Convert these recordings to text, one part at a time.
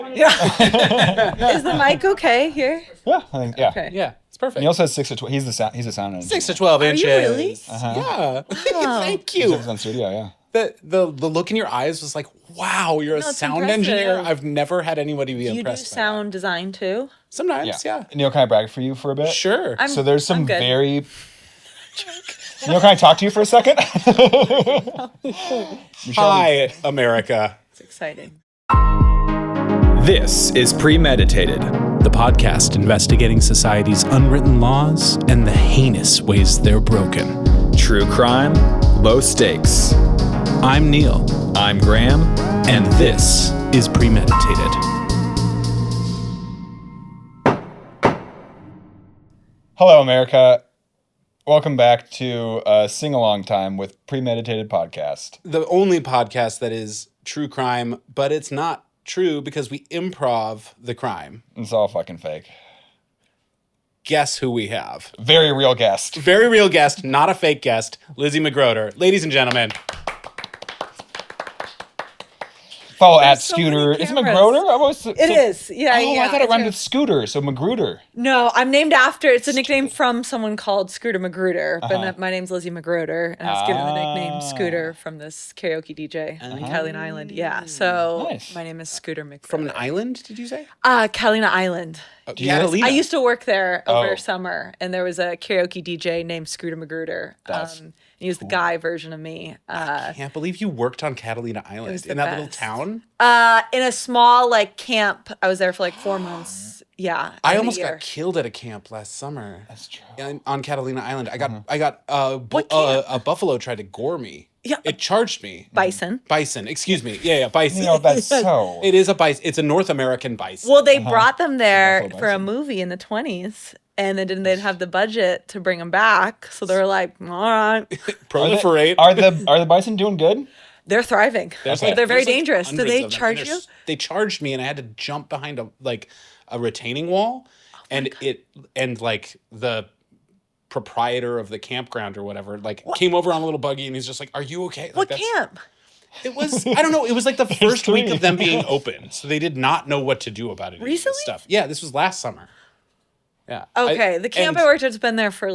Yeah. Is the mic okay here? Yeah, I think, yeah. Okay. Yeah, it's perfect. Neil says 6 to 12. He's a sound engineer. 6 to 12 inches. you really? Yeah. Thank He you. lives on studio, yeah. The look in your eyes was like, wow, you're a it's sound impressive. engineer. I've never had anybody be Do you do impressed by sound design too? that. Sometimes, yeah. Neil, can I brag for you for a bit? Sure. So there's some I'm good. very... Neil, can I talk to you for a second? Hi, America. It's exciting. This is Premeditated, the podcast investigating society's unwritten laws and the heinous ways they're broken. True crime, low stakes. I'm Neil, I'm Graham. and this is Premeditated. Hello, America. Welcome back to Sing-Along Time with Premeditated Podcast. The only podcast that is true crime, but it's not true because we improv the crime. It's all fucking fake. Guess who we have? Very real guest. Very real guest, not a fake guest, Lizzie McGroder. Ladies and gentlemen. Follow at so many Scooter. Is it cameras. McGroder? It is. Yeah. Oh, yeah. I thought it rhymed it's with Scooter, so McGroder. No, I'm named after. It's a nickname from someone called Scooter McGroder, but my name's Lizzie McGroder, and I was given the nickname Scooter from this karaoke DJ on Catalina Island. Yeah, so Nice. my name is Scooter McGroder. From an island, did you say? Catalina Island. Catalina. I used to work there over Oh. summer, and there was a karaoke DJ named Scooter McGroder. He was the guy version of me. I can't believe you worked on Catalina Island was the in that little best. town. In a small camp. I was there for 4 months. Yeah, I in a almost year. got killed at a camp last summer. That's true. On Catalina Island. I got What camp? a buffalo tried to gore me. Yeah. It charged me. Bison. Bison, excuse me. Yeah, bison. You know, that's so... It is a bison. It's a North American bison. Well, they brought them there Buffalo for a bison. movie in the 20s, and they didn't have the budget to bring them back, so they were like, "All right, Proliferate. Are the bison doing good? they're thriving. There's They're very there's dangerous. Do hundreds they of them, charge and you? They charged me, and I had to jump behind a retaining wall, and the proprietor of the campground or whatever came over on a little buggy, and he's just like, "Are you okay?" Like, What that's- camp? It was, I don't know, it was like the first week three. of them being open, so they did not know what to do about it. Recently? Stuff. Yeah, this was last summer. Yeah. Okay, the camp I worked at's been there for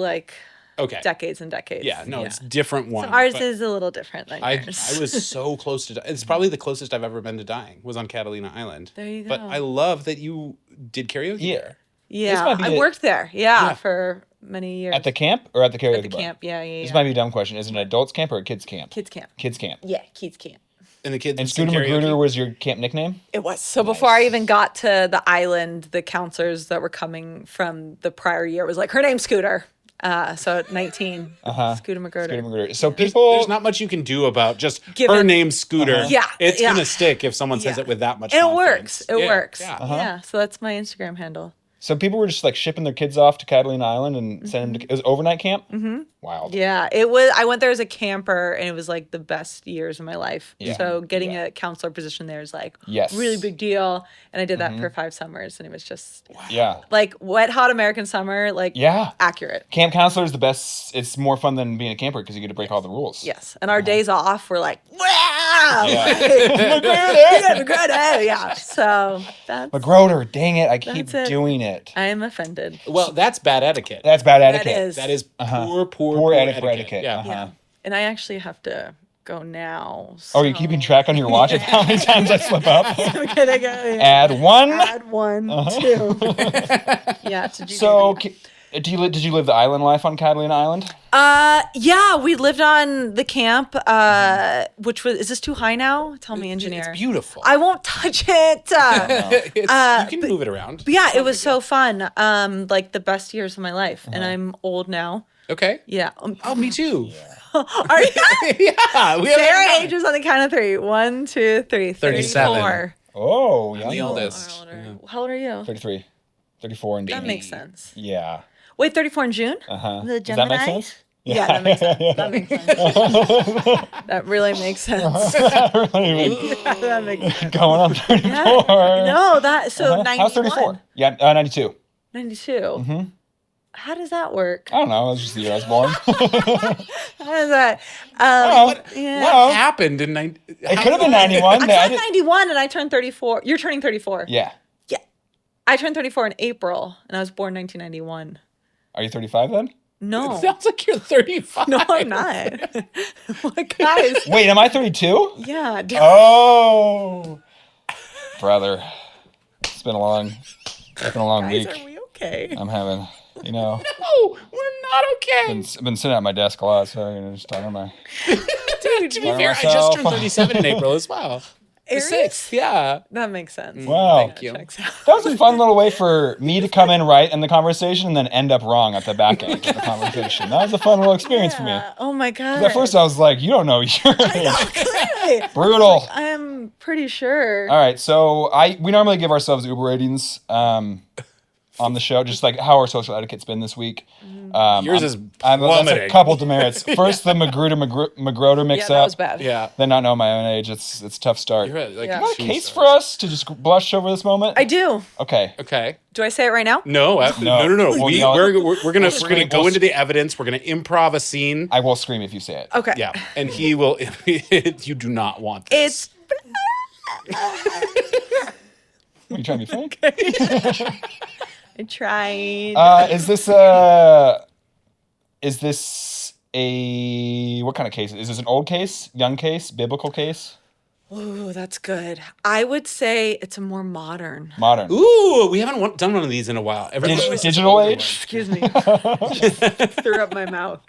Okay. decades and decades. Yeah, no, it's different one. So ours but is a little different than I yours. was so close to it's probably the closest I've ever been to dying was on Catalina Island. There you But go. I love that you did karaoke there. Yeah, might be I it. worked there. Yeah, for many years. At the camp or at the karaoke At the bar? camp. Yeah. This might be a dumb question. Is it an adults camp or a kids camp? Kids camp. Kids camp. Yeah, kids camp. And the kids And sing Scooter karaoke. McGroder was your camp nickname? It was. So before I even got to the island, the counselors that were coming from the prior year was like, her name's Scooter. So at 19, Scooter McGroder. Scooter McGroder. So people... There's not much you can do about just Give her it- name's Scooter. Yeah, It's yeah. gonna stick if someone says Yeah. it with that much And it confidence. works. It Yeah, works. Yeah. Yeah. So that's my Instagram handle. So people were just shipping their kids off to Catalina Island and sending them to... It was overnight camp? Mm-hmm. Wild. Yeah, it was. I went there as a camper, and it was the best years of my life. Yeah. So getting a counselor position there is Yes. really big deal. And I did that for 5 summers, and it was just Yeah. wet, hot American summer. Yeah. Accurate. Camp counselor is the best. It's more fun than being a camper because you get to break all the rules. Yes, and our days off were wow. Yeah. McGroder. Yeah. So that's. McGroder, dang it. I keep That's it. doing it. I am offended. Well, that's bad etiquette. That's bad etiquette. is. That is poor Poor etiquette. Yeah. Yeah. And I actually have to go now. Oh, you're keeping track on your watch of how many times I slip up? I'm gonna go. Add one. Add 1, 2. Yeah. So, did you live the island life on Catalina Island? Yeah, we lived on the camp, which was, is this too high now? Tell me, engineer. It's beautiful. I won't touch it. You can move it around. But yeah, it was so fun. The best years of my life. And I'm old now. Okay. Yeah. Oh, me too. Are you? Yeah. We have Sarah ages on the count of 3. 1, 2, 3. 37. 34. Oh, I'm young. the You oldest. are older. How old are you? 33. 34 in June. That makes sense. Yeah. Wait, 34 in June? Uh-huh. The Does that make Gemini? sense? Yeah, that makes sense. That makes sense. That really makes sense. That makes sense. Going on 34. No, so 91. How's 34? Yeah, 92. 92. How does that work? I don't know. It was just the year I was born. How does that? Yeah. Well, Happened in it could have been 91. I turned 91 and I turned 34. You're turning 34. Yeah. Yeah. I turned 34 in April and I was born 1991. Are you 35 then? No. Sounds like you're 35. No, I'm not. What, guys? Wait, am I 32? Yeah. Oh, brother. It's been a long Guys, week. are we okay? I'm having, No, we're not okay. been sitting at my desk a lot, so just talking to my. Dude, To be fair, I just turned 37 in April as well. The Aries? 6th, yeah. That makes sense. Wow. Thank you. Checks out. That was a fun little way for me to come in right in the conversation and then end up wrong at the back end of the conversation. That was a fun little experience for me. Yeah. Oh my god. At first, I was like, "You don't know your age." Clearly. Brutal. I'm pretty sure. All right, so we normally give ourselves Uber ratings on the show, just like how our social etiquette's been this week. Yours is That's a plummeting. couple demerits. First, the McGroder Yeah, mix that up. was bad. Yeah. Then not know my own age. It's a tough start. You're right, like, Yeah. You got a two case stars. for us to just blush over this moment? I do. Okay. Okay. Do I say it right now? No. No. No. We'll We, yell- we're gonna scream- go we'll into the evidence. We're gonna improv a scene. I will scream if you say it. Okay. Yeah, and he will. You do not want this. It's. Are you trying to be funny? I tried. Is this a what kind of case? Is this an old case, young case, biblical case, Ooh, that's good. I would say it's a more modern. modern? Ooh, we haven't done one of these in a while. Everyone always says Digital older age? ones. Excuse me. Just threw up my mouth.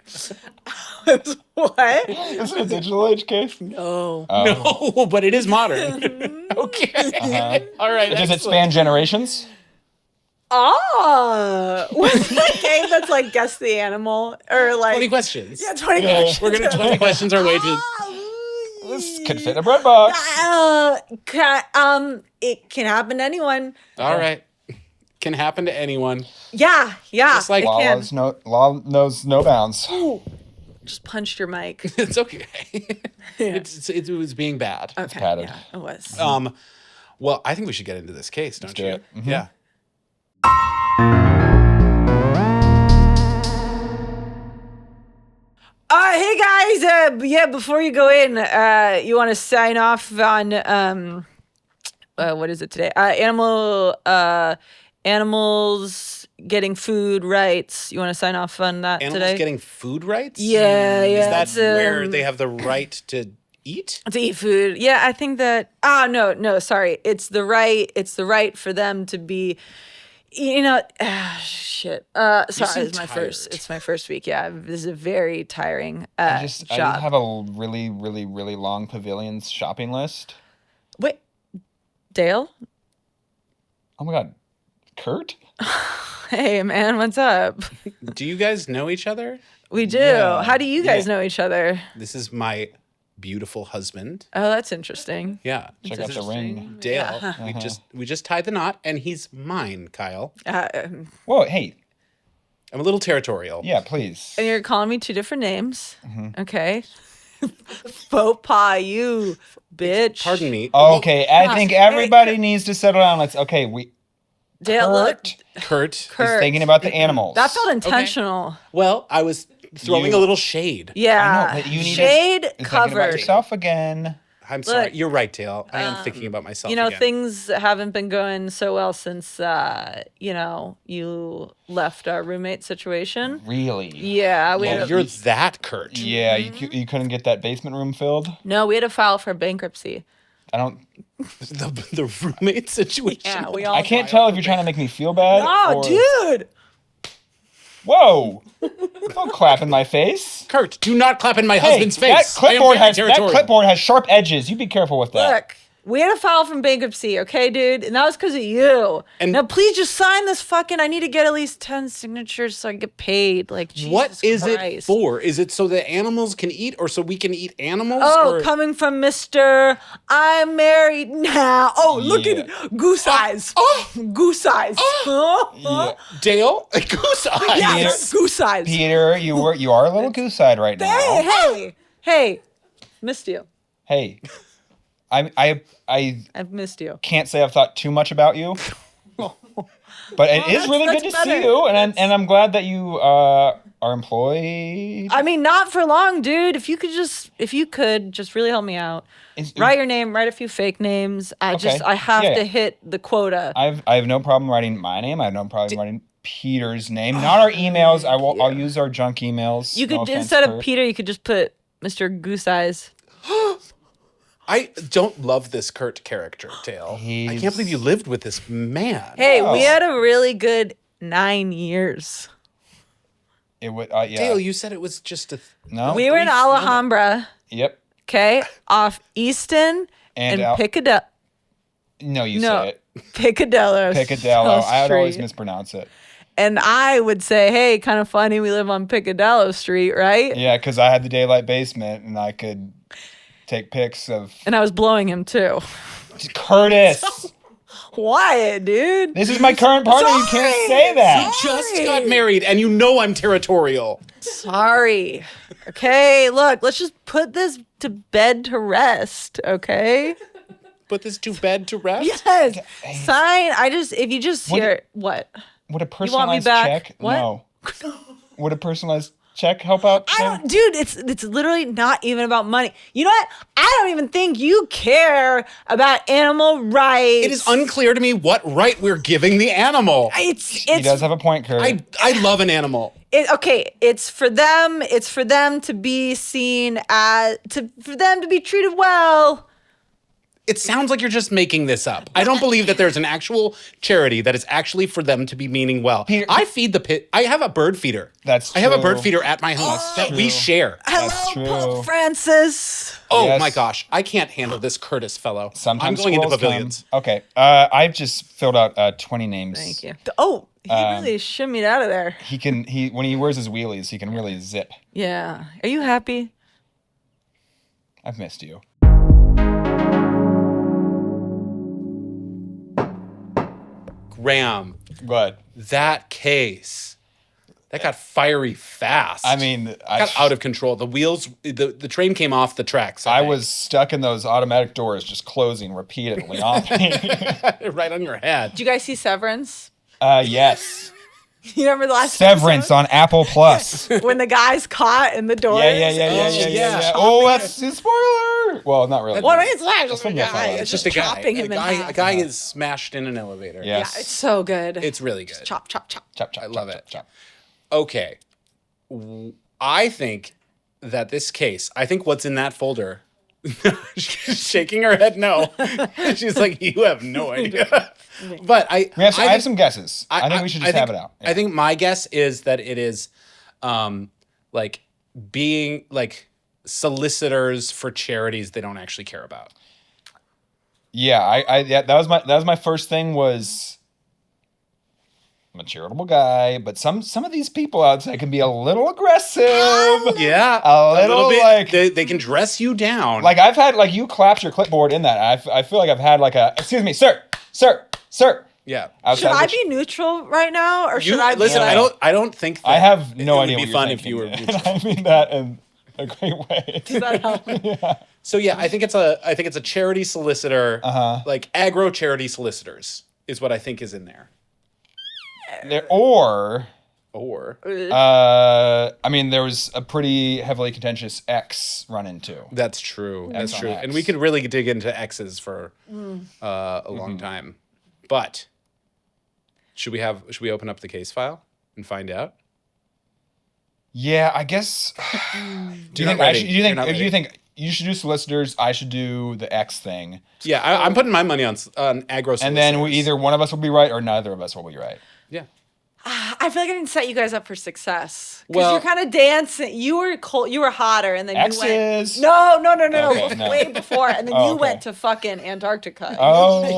What? Is it a digital age case? No. No, but it is modern. Okay. All right. Does it excellent. span generations? What's that game that's like guess the animal or like 20 questions. Yeah, 20 questions. We're gonna 20 questions our way to. This could fit in a bread box. It can happen to anyone. All right. Can happen to anyone. Yeah. Just like- it can. Law knows no bounds. Ooh, just punched your mic. It's okay. It was being bad. Okay, padded. yeah, it was. Well, I think we should get into this case, don't do you? it. Mhm. Yeah. Hey guys, yeah, before you go in, you want to sign off on what is it today? Animals getting food rights. You want to sign off on that Animals today? getting food rights? Yeah, Is yeah. that it's, where they have the right to eat? to eat food? Yeah, I think that. No, sorry. It's the right for them to be. Shit. Sorry, seem it's my first. tired. It's my first week. Yeah, this is a very tiring I job. have a really, really, really long pavilions shopping list. Wait, Dale. Oh my God, Kurt? Hey man, what's up? Do you guys know each other? We do. Yeah. How do you guys Yeah. know each other? This is my beautiful husband. Oh, that's interesting. Yeah. Check out the ring. Dale. Yeah. We just tied the knot, and he's mine, Kyle. Whoa, hey, I'm a little territorial. yeah, please. And you're calling me two different names. Mm-hmm. Okay. Faux pas, you bitch. Pardon me. Okay, I think everybody needs to settle down. Dale, look. Kurt. He's Kurt. thinking about the animals. That felt intentional. Well, I was throwing a little shade. Yeah. I know, but you need Shade You're thinking about covered. yourself again. I'm sorry. Look, You're right, Dale. I am thinking about myself again. Things haven't been going so well since, you left our roommate situation. Really? Yeah, we Well, had you're that Kurt. Yeah, you couldn't get that basement room filled. we had to file for bankruptcy. I don't. The roommate situation. Yeah, we all. I can't tell if you're trying to make me feel bad. Oh, or- dude. Whoa! Don't clap in my face. Kurt, do not clap in my Hey, husband's face. that clipboard I am very territorial. has sharp edges. You be careful with that. Look, we had to file from bankruptcy, okay, dude? And that was because of you. And- now, please just sign this fucking. I need to get at least 10 signatures so I get paid. Like, Jesus What is it Christ. for? Is it so that animals can eat, or so we can eat animals? Oh, or... coming from Mr. I'm married now. Oh, look Yeah. at it. Goose eyes. Goose eyes. Yeah. Dale, goose eyes. Yes, goose eyes. Peter, you are a little goose-eyed right now. Hey. Missed you. Hey, I I've missed you. can't say I've thought too much about you. But it is really good to that's see better. you, and I'm glad that you are employed. I mean, not for long, dude. If you could just really help me out. Write your name, write a few fake names. I have to hit the quota. I have no problem writing my name. I have no problem writing Peter's name. Not our emails. I'll use our junk emails. You No could offense, instead of Kurt. Peter, you could just put Mr. Goose Eyes. I don't love this Kurt character, Dale. I can't believe you lived with this man. Hey, Oh. we had a really good 9 years. It would. Yeah. Dale, you said it was just a... No. We were in Alhambra, Yep. okay, off Easton and Piccadilly. No, you say it. Piccadilly. Piccadello. I'd always Street. mispronounce it. And I would say, hey, kind of funny, we live on Piccadilly Street, right? Yeah, because I had the daylight basement and I could take pics of And I was blowing him too. Curtis. Wyatt, dude. This is my current partner. You can't say that. Just got married, and you know I'm territorial. Sorry. Okay, look, let's just put this to bed to rest, okay? Put this to bed to rest? Yes. Sign. If you just hear what? Would a want me personalized back? check? What? No. Would a personalized check help out? I don't, dude, it's literally not even about money. You know what? I don't even think you care about animal rights. It is unclear to me what right we're giving the animal. He does have a point, Kurt. I love an animal. It's for them. It's for them to be seen as for them to be treated well. It sounds like you're just making this up. I don't believe that there's an actual charity that is actually for them to be meaning well. Peter, I feed the pit. I have a bird feeder. That's I have a true. bird feeder at my home that we share. Hello, true. Pope Francis. Oh Yes. my gosh, I can't handle this Curtis fellow. Sometimes I'm going into squirrels pavilions. come. Okay. I've just filled out 20 names. Thank you. Oh, he really shimmied out of there. He when he wears his wheelies, he can really zip. Yeah. Are you happy? I've missed you. Graham, But that case, that got fiery fast. I mean, got out of control. The wheels, the train came off the tracks. I think. was stuck in those automatic doors, just closing repeatedly on me. right on your head. Did you guys see Severance? Yes. You remember the last Severance episode? on Apple Plus. When the guy's caught in the doors? yeah. Oh, that's a spoiler. Well, not really. What is that? That's from the Guy. fellow. It's just a guy. chopping him in half. A guy is smashed in an elevator. Yeah. Yeah, it's so good. It's really good. chop, chop, chop. Chop, chop, I love chop, it. chop, chop. Okay. I think that this case, I think what's in that folder, she's shaking her head no. She's like, you have no idea. But I have some guesses. I think we should just have it out. I think my guess is that it is like being like solicitors for charities they don't actually care about. Yeah, that was my first thing was I'm a charitable guy, but some of these people outside can be a little aggressive. Yeah. A little bit. like They can dress you down. like I've had like you clapped your clipboard in that. I feel like I've had like a excuse me, sir. Yeah. Should I be neutral right now, or should I be listen? like, I don't think. That I have no idea. It would be what fun you're if you were. thinking. neutral. I mean that in a great way. Does that help? So yeah, I think it's a charity solicitor, like agro charity solicitors is what I think is in there. Or Or I mean, there was a pretty heavily contentious X run into. that's true. That's on true. X. And we could really dig into X's for a long time. But should we open up the case file and find out? Yeah, I guess. Do you You're think not I ready. should? You're Do not you ready. think you should do solicitors? I should do the X thing, Yeah, I'm putting my money on agro solicitors. and then either one of us will be right or neither of us will be right. Yeah. I feel like I didn't set you guys up for success because Well- you're kind of dancing. You were cold. You were hotter, and then you X's. went. No. Okay, no. Way before, and then Oh, you okay. went to fucking Antarctica. I'm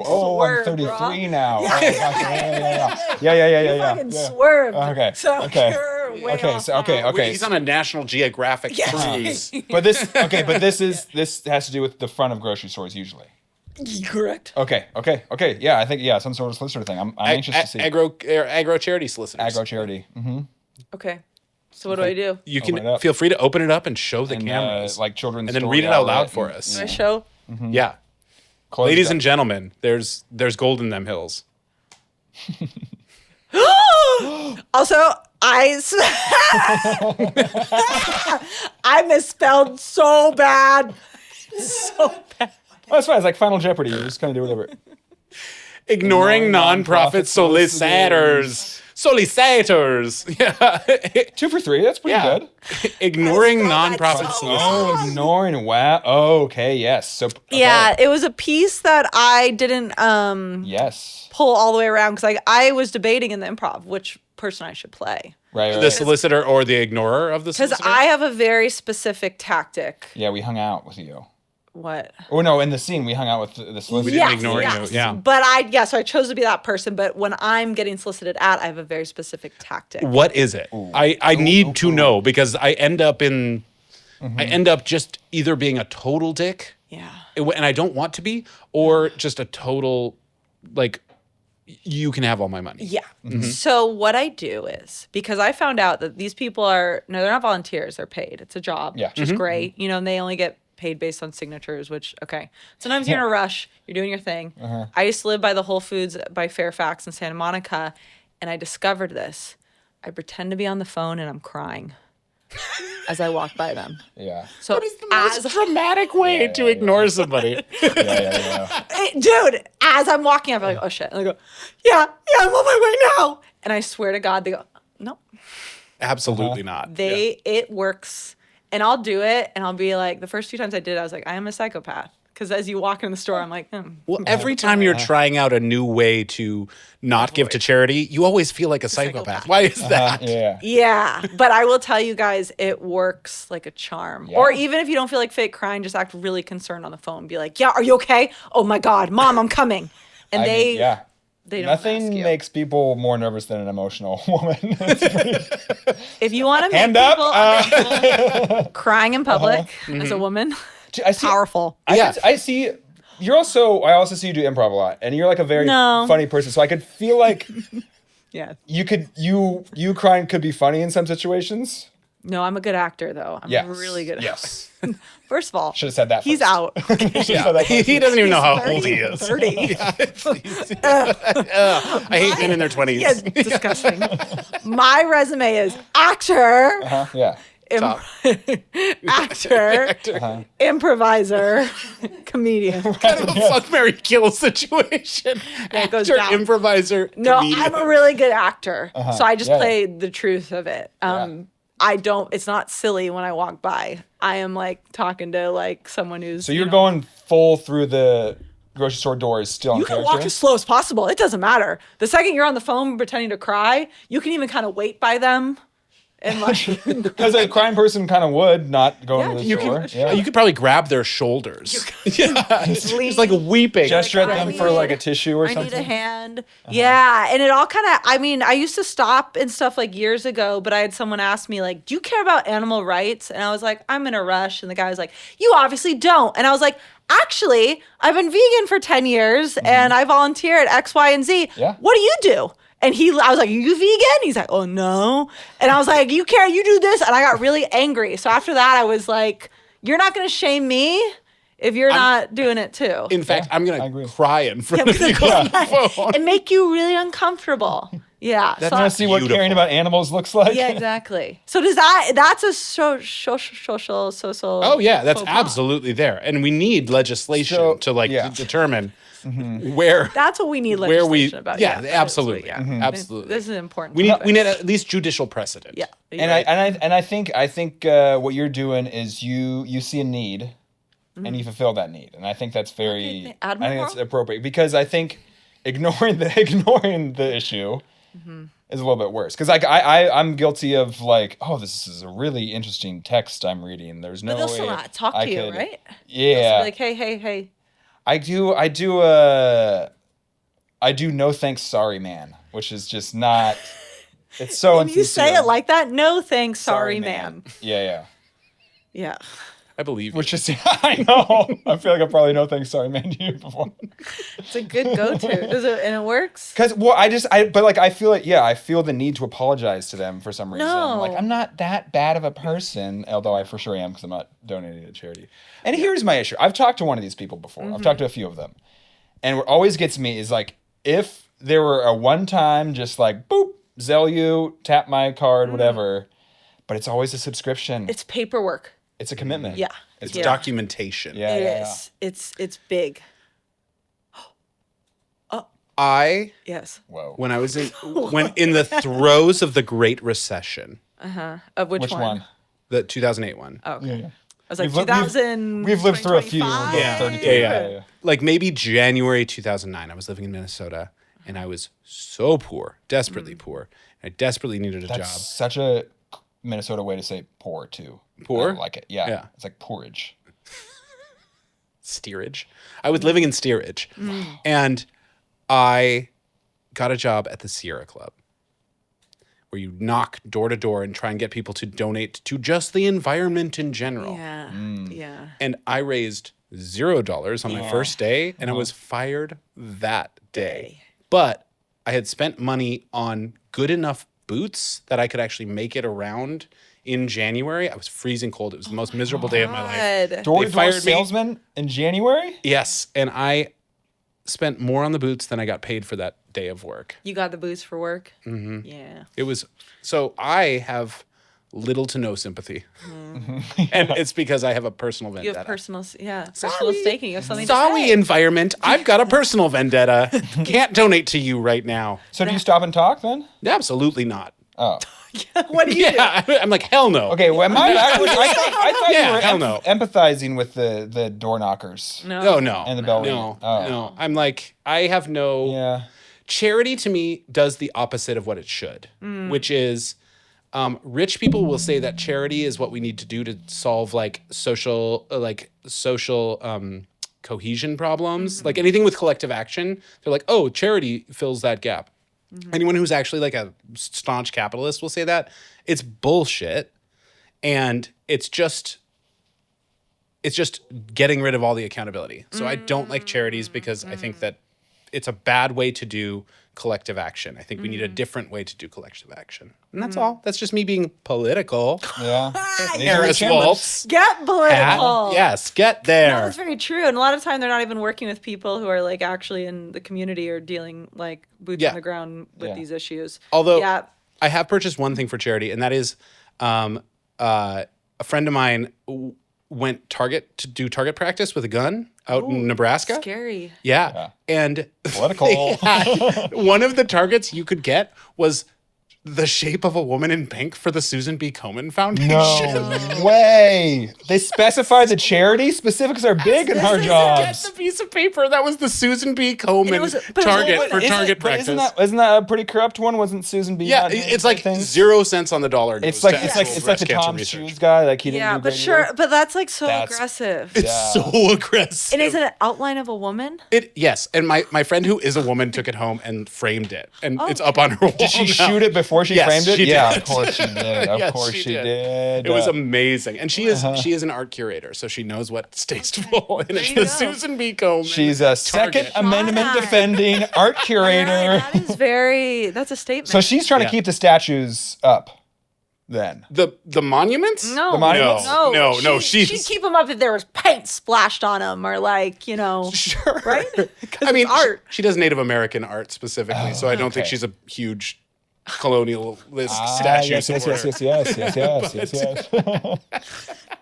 swerved, 33 bro. now. Yeah, Oh, gosh, yeah. Fucking swerved. Okay, So okay. you're way Okay, off so okay, now. okay. He's on a National Geographic cruise. But this has to do with the front of grocery stores usually. Correct. Okay. Yeah, I think some sort of solicitor thing. I'm anxious to see. Agro charity solicitors. Agro charity. Mm-hmm. Okay. So what do I do? You Open it can up. feel free to open it up and show the And, cameras, like children's and then story read it out loud outlet for and- us. Do I show? Yeah. Ladies and gentlemen, there's gold in them hills. Also, I misspelled so bad. So bad. Oh, that's fine. It's like Final Jeopardy. You just kind of do whatever. Ignoring nonprofit solicitors. Solicitors. Yeah. 2 for 3. That's pretty good. Ignoring I spelled that nonprofit so solicitors. Oh, ignoring. Wow. Oh, okay. Yes. So. Yeah, it was a piece that I didn't Yes. pull all the way around because I was debating in the improv which person I should play. Right. The solicitor or the ignorer of the Because solicitor? I have a very specific tactic. Yeah, we hung out with you. What? Oh no, in the scene we hung out with the solicitor. We didn't ignore you. Yeah. But so I chose to be that person. But when I'm getting solicited at, I have a very specific tactic. What is it? I need to know because I end up just either being a total dick. Yeah. And I don't want to be, or just a total, like, you can have all my money. Yeah. So what I do is, because I found out that these people they're not volunteers, they're paid. It's a job, Yeah. which is great. You know, and they only get paid based on signatures, which, okay. Sometimes you're in a rush, you're doing your thing. I used to live by the Whole Foods by Fairfax in Santa Monica, and I discovered this. I pretend to be on the phone and I'm crying as I walk by them. Yeah. So Most dramatic way to ignore somebody. Yeah. dude, as I'm walking, I'm like, oh shit. And I go, yeah, I'm on my way now. And I swear to God, they go, no. Absolutely not. It works. And I'll do it, and I'll be like, the first few times I did it, I was like, I am a psychopath. Because as you walk in the store, I'm like, Well, every time you're trying out a new way to not give to charity, you always feel like a psychopath. Why is that? Yeah. yeah. But I will tell you guys, it works like a charm. Yeah. Or even if you don't feel like fake crying, just act really concerned on the phone. Be like, yeah, are you okay? Oh my God, Mom, I'm coming. And they don't Nothing ask you. makes people more nervous than an emotional woman. If you want to make Hand up. people uncomfortable, crying in public as a woman, I see, powerful. I see. I also see you do improv a lot, and you're like a very funny person. So I could feel like Yeah. you crying could be funny in some situations. No, I'm a good actor, though. I'm Yes. a really good Yes. First of all, Should have said that. he's first. out. He doesn't even know how 30, old he is. 30. I hate men in their 20s. Yeah, it's disgusting. My resume is actor, Yeah. actor, improviser, comedian. Kind of a fuck, marry, kill situation. That goes Actor, down. improviser, No, comedian. I'm a really good actor. So I just Yeah. play the truth of it. It's not silly when I walk by. I am like talking to like someone who's. So you're going full through the grocery store doors still in You can character? walk as slow as possible. It doesn't matter. The second you're on the phone pretending to cry, you can even kind of wait by them. And like, Because a crime person kind of would not go into the You store. can, you could probably grab their shoulders. He's like weeping. Gesture at them for like a tissue or I something. need a hand. Yeah. And it all kind of, I used to stop and stuff like years ago, but I had someone ask me, like, do you care about animal rights? And I was like, I'm in a rush. And the guy was like, you obviously don't. And I was like, actually, I've been vegan for 10 years and I volunteer at X, Y, and Z. Yeah. What do you do? And I was like, are you vegan? He's like, oh, no. And I was like, you care, you do this. And I got really angry. So after that, I was like, you're not going to shame me if you're not doing it too. In fact, I'm I going agree. to cry in front of you on the phone. And make you really uncomfortable. Yeah. That's want to see what beautiful. caring about animals looks like. Yeah, exactly. So that's a social. Oh, yeah, that's faux pas. absolutely there. And we need legislation to determine where. That's what we need where legislation about. Yeah, absolutely. Yeah. Absolutely. This is important. We need at least judicial precedent. Yeah. And I think what you're doing is you see a need and you fulfill that need. And I think that's very I think that's appropriate because I think ignoring the issue is a little bit worse. Because I'm guilty of like, oh, this is a really interesting text I'm reading. There's no But they'll way still not talk to you, right? Yeah. They'll be like, hey. I do no thanks, sorry, man, which is just not. It's so. When you say it like that, no thanks, sorry, ma'am. Yeah. Yeah. I believe you. Which is, I know. I feel like I probably know thanks, sorry, man, to you before. It's a good go-to. Does it, and it works? Because, well, but like, I feel like, I feel the need to apologize to them for some reason. No. Like, I'm not that bad of a person, although I for sure am because I'm not donating to charity. And here's my issue. I've talked to one of these people before. I've talked to a few of them. And what always gets me is like, if there were a one-time just like, boop, Zelle you, tap my card, whatever, but it's always a subscription. It's paperwork. It's a commitment. Yeah. It's documentation. Yeah, It is. It's big. Yes. Whoa. When I was in the throes of the Great Recession. Of which one? one? The 2008 one. Oh, okay. Yeah. I was like, We've li- 2000. We've lived through a few. 2025? Yeah. Like maybe January 2009. I was living in Minnesota and I was so poor, desperately poor. I desperately needed a That's job. such a Minnesota way to say poor, too. Poor? I like it. Yeah. Yeah. It's like porridge. Steerage. I was living in steerage. And I got a job at the Sierra Club where you knock door to door and try and get people to donate to just the environment in general. Yeah. Yeah. And I raised $0 on my first day and I was fired that day. But I had spent money on good enough boots that I could actually make it around in January. I was freezing cold. It was the most miserable day of my life. God. Door-to-door fired me. salesman in January? Yes. And I spent more on the boots than I got paid for that day of work. You got the boots for work? Mm-hmm. Yeah. It was, so I have little to no sympathy. And it's because I have a personal vendetta. You have personal staking. You have something to Sorry, say. environment. I've got a personal vendetta. Can't donate to you right now. So do you stop and talk then? Absolutely not. Oh. What do you do? Yeah, I'm like, hell no. Okay, well, I thought Yeah, you were hell no. empathizing with the door knockers. No, no. And the bell ring. No, Oh. no. I'm like, I have no... Yeah. Charity to me does the opposite of what it should, which is rich people will say that charity is what we need to do to solve like social cohesion problems, like anything with collective action. They're like, oh, charity fills that gap. Anyone who's actually like a staunch capitalist will say that. It's bullshit, and it's just getting rid of all the accountability. So I don't like charities because I think that it's a bad way to do collective action. I think we need a different way to do collective action. And that's all. That's just me being political. Yeah. Harris Waltz. Get political. Yes, get there. That's very true. And a lot of time they're not even working with people who are like actually in the community or dealing like boots on the ground with these issues. Although I have purchased one thing for charity, and that is a friend of mine went to do target practice with a gun out in Nebraska. Scary. Yeah. And Political. one of the targets you could get was the shape of a woman in pink for the Susan B. Komen Foundation. No way. They specify the charity. Specifics are big in our Get jobs. the piece of paper. That was the Susan B. Komen target for target practice. Isn't that a pretty corrupt one? Wasn't Susan B? Yeah, it's like 0 cents on the dollar. It's like the Tom Shoes guy. Like he didn't. Yeah, do but great sure, work. but that's like so aggressive. It's so aggressive. And is it an outline of a woman? Yes, and my friend who is a woman took it home and framed it, and it's up on her wall. Did she now. shoot it before she Yes, framed it? she did. Yeah, of course she did. Of Yes, course she she did. did. It was amazing, and she is an art curator, so she knows what's tasteful. And it's the Susan B. Komen. She's a Second Amendment defending art curator. That's a statement. So she's trying to keep the statues up. Then the monuments? No, the monuments? No. She'd keep them up if there was paint splashed on them, or like Sure. right? I mean, art. she does Native American art specifically, so I don't think she's a huge colonialist statue. Yes.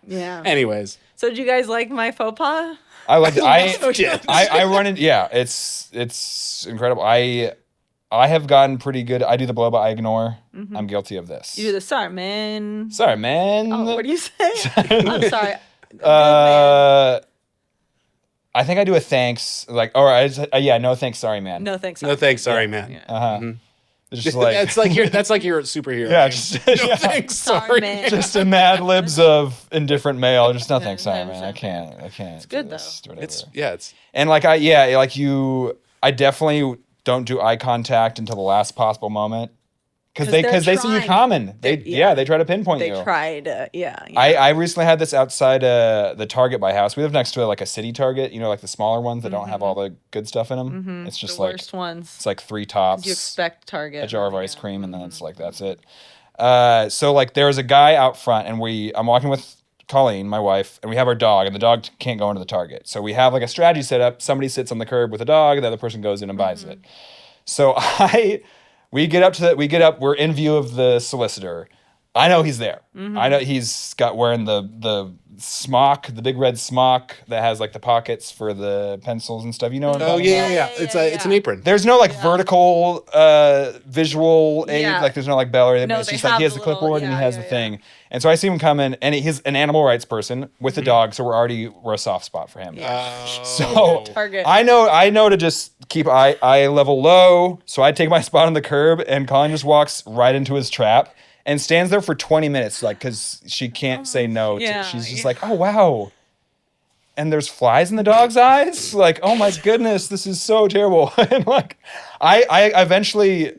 Yeah. Anyways, So did you guys like my faux pas? I like it. did. I run in. Yeah, it's incredible. I have gotten pretty good. I do the blow, but I ignore. I'm guilty of this. You do the sorry, man. Sorry, man. Oh, what do you say? I'm sorry. I think I do a thanks, like, or no thanks, sorry, man. No thanks. no thanks, sorry, man. Yeah. It's just like that's like your superhero. yeah, name. just No thanks, sorry, man. just a Mad Libs of indifferent male. Just no thanks, sorry, man. I can't. It's good, It's and like I definitely don't do eye contact until the last possible moment. Because they see you coming. They try to pinpoint you. They try to, I recently had this outside the Target by house. We live next to like a city Target, like the smaller ones that don't have all the good stuff in them. It's just the worst ones. It's like 3 tops. You expect Target. A jar of ice cream, and then it's like, that's it. So like there was a guy out front, and I'm walking with Colleen, my wife, and we have our dog, and the dog can't go into the Target. So we have like a strategy set up. Somebody sits on the curb with a dog, the other person goes in and buys it. So we get up, we're in view of the solicitor. I know he's there. I know he's wearing the smock, the big red smock that has like the pockets for the pencils and stuff. Oh yeah. It's an apron. There's no like vertical visual aid. Like there's no like bell or anything. No, it's just like he has the clipboard and he has the thing. And so I see him coming, and he's an animal rights person with a dog, so we're a soft spot for him. So Target. I know to just keep eye level low. So I take my spot on the curb, and Colin just walks right into his trap and stands there for 20 minutes, like, because she can't say no. She's just like, oh wow. And there's flies in the dog's eyes. Like, oh my goodness, this is so terrible. And like, I eventually,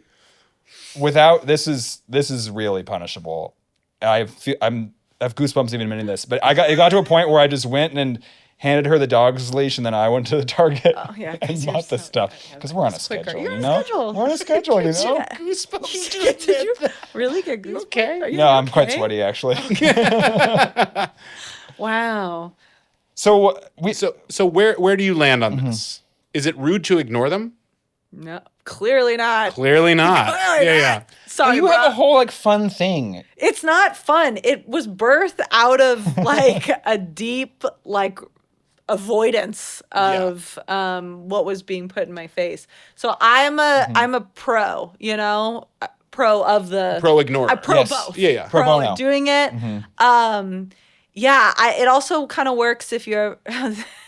this is really punishable. I have goosebumps even admitting this, but it got to a point where I just went and handed her the dog's leash, and then I went to the Target and bought the stuff because we're on a schedule. You're on a schedule. We're on a schedule, Goosebumps. Did you really get goosebumps? Okay. No, I'm quite sweaty actually. Wow. So where do you land on this? Is it rude to ignore them? No, clearly not. Clearly not. Yeah. Sorry, you have a whole like fun thing. It's not fun. It was birthed out of like a deep like avoidance of what was being put in my face. So I'm a pro, pro of the pro ignore. I pro both. Yeah. Pro bono. Doing it. It also kind of works if you're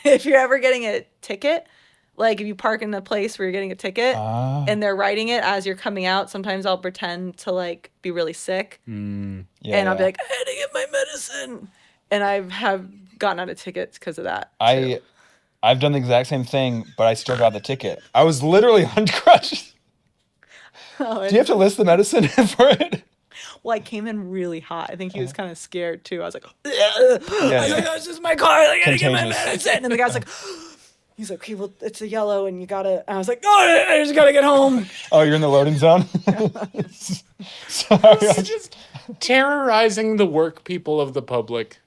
ever getting a ticket. Like if you park in a place where you're getting a ticket and they're writing it as you're coming out, sometimes I'll pretend to like be really sick and I'll be like, I had to get my medicine. And I have gotten out of tickets because of that. I've done the exact same thing, but I still got the ticket. I was literally on crutches. Do you have to list the medicine for it? Well, I came in really hot. I think he was kind of scared too. I was like, this is my car. I gotta get my medicine. And the guy's like, he's like, okay, well, it's a yellow and you gotta, and I was like, oh, I just gotta get home. Oh, you're in the loading zone? Sorry. Just terrorizing the work people of the public.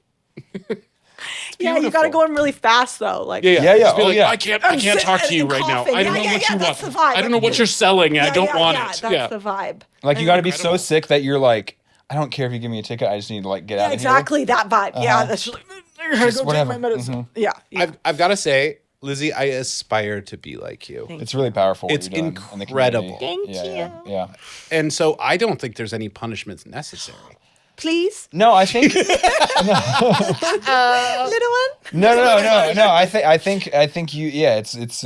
Yeah, you gotta go in really fast though. Like, I can't talk to you right now. I don't know what you want. I don't know what you're selling. I don't want it. That's the vibe. Like you gotta be so sick that you're like, I don't care if you give me a ticket. I just need to like get out of here. Exactly that vibe. Yeah, that's just like, I gotta go take my medicine. Yeah. I've got to say, Lizzie, I aspire to be like you. It's really powerful. It's incredible. Thank you. Yeah. And so I don't think there's any punishments necessary. Please? No, I think Little one? No. I think you. Yeah, it's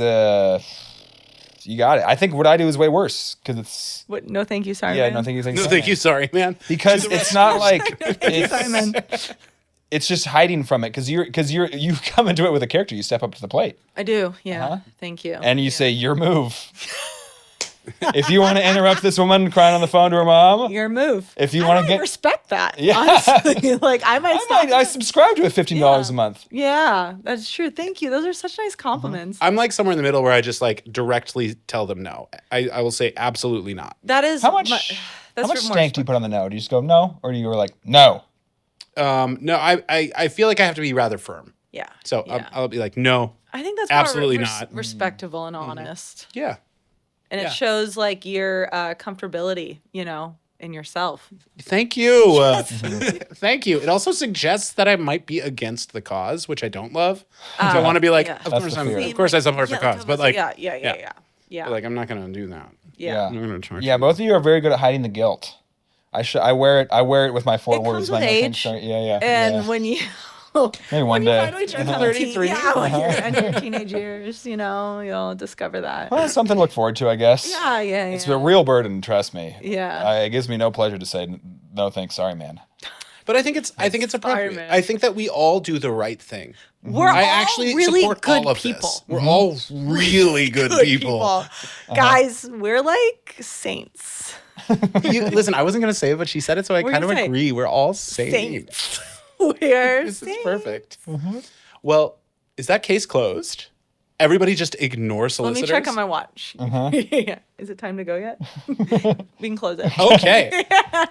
you got it. I think what I do is way worse because it's. What? No, thank you. Sorry. Yeah, man. no, thank you. No, thank you. Sorry, man. Because it's not like Sorry, man. it's just hiding from it because you come into it with a character. You step up to the plate. I do. Yeah. Thank you. And you say your move. If you want to interrupt this woman crying on the phone to her mom, your move. If you want to respect that. Yeah. Honestly, like I subscribe to it $15 a month. Yeah, that's true. Thank you. Those are such nice compliments. I'm like somewhere in the middle where I just like directly tell them no. I will say absolutely not. That is how much stank do you put on the no? Do you just go no, or do you go like no? No, I feel like I have to be rather firm. Yeah. So I'll be like no. I think that's absolutely not respectable and honest. Yeah. And it shows like your comfortability, in yourself. Thank you. Thank you. It also suggests that I might be against the cause, which I don't love. So I want to be like, of course I support the cause, but like, yeah. But like, I'm not going to do that. Yeah. I'm going to charge. Yeah, both of you are very good at hiding the guilt. I wear it with my 4 words. Comes with age. And when you. Maybe one day. When you turn 33. Yeah, when you're in your teenage years, you'll discover that. Well, something to look forward to, I guess. Yeah. It's a real burden, trust me. Yeah. It gives me no pleasure to say no thanks, sorry, man. But I think it's appropriate. I think that we all do the right thing. We're all really good people. We're all really good people. Guys, we're like saints. Listen, I wasn't going to say it, but she said it, so I We're kind of gonna say agree. We're all saints. We're This is perfect. Well, is that case closed? Everybody just ignore solicitors? Let me check on my watch. Yeah. Is it time to go yet? We can close it. Okay.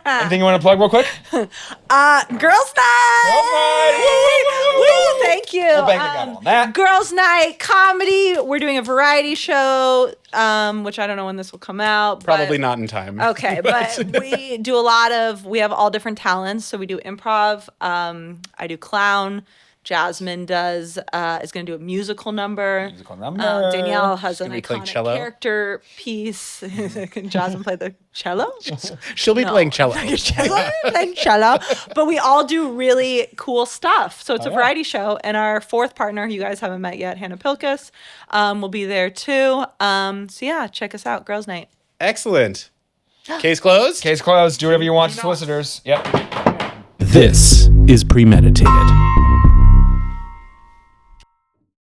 Anything you want to plug real quick? Girls Night! Woo! Thank you. We'll bank account on that. Girls Night comedy. We're doing a variety show, which I don't know when this will come out. Probably not in time. Okay, but we do we have all different talents. So we do improv. I do clown. Jasmine is going to do a musical number. Danielle has an iconic cello piece. Can Jasmine play the cello? She'll be playing cello. Playing cello. But we all do really cool stuff. So it's a variety show. And our fourth partner, who you guys haven't met yet, Hannah Pilkus, will be there too. So yeah, check us out. Girls Night. Excellent. Case closed? Case closed. Do whatever you want to solicitors. Yep. This is Premeditated.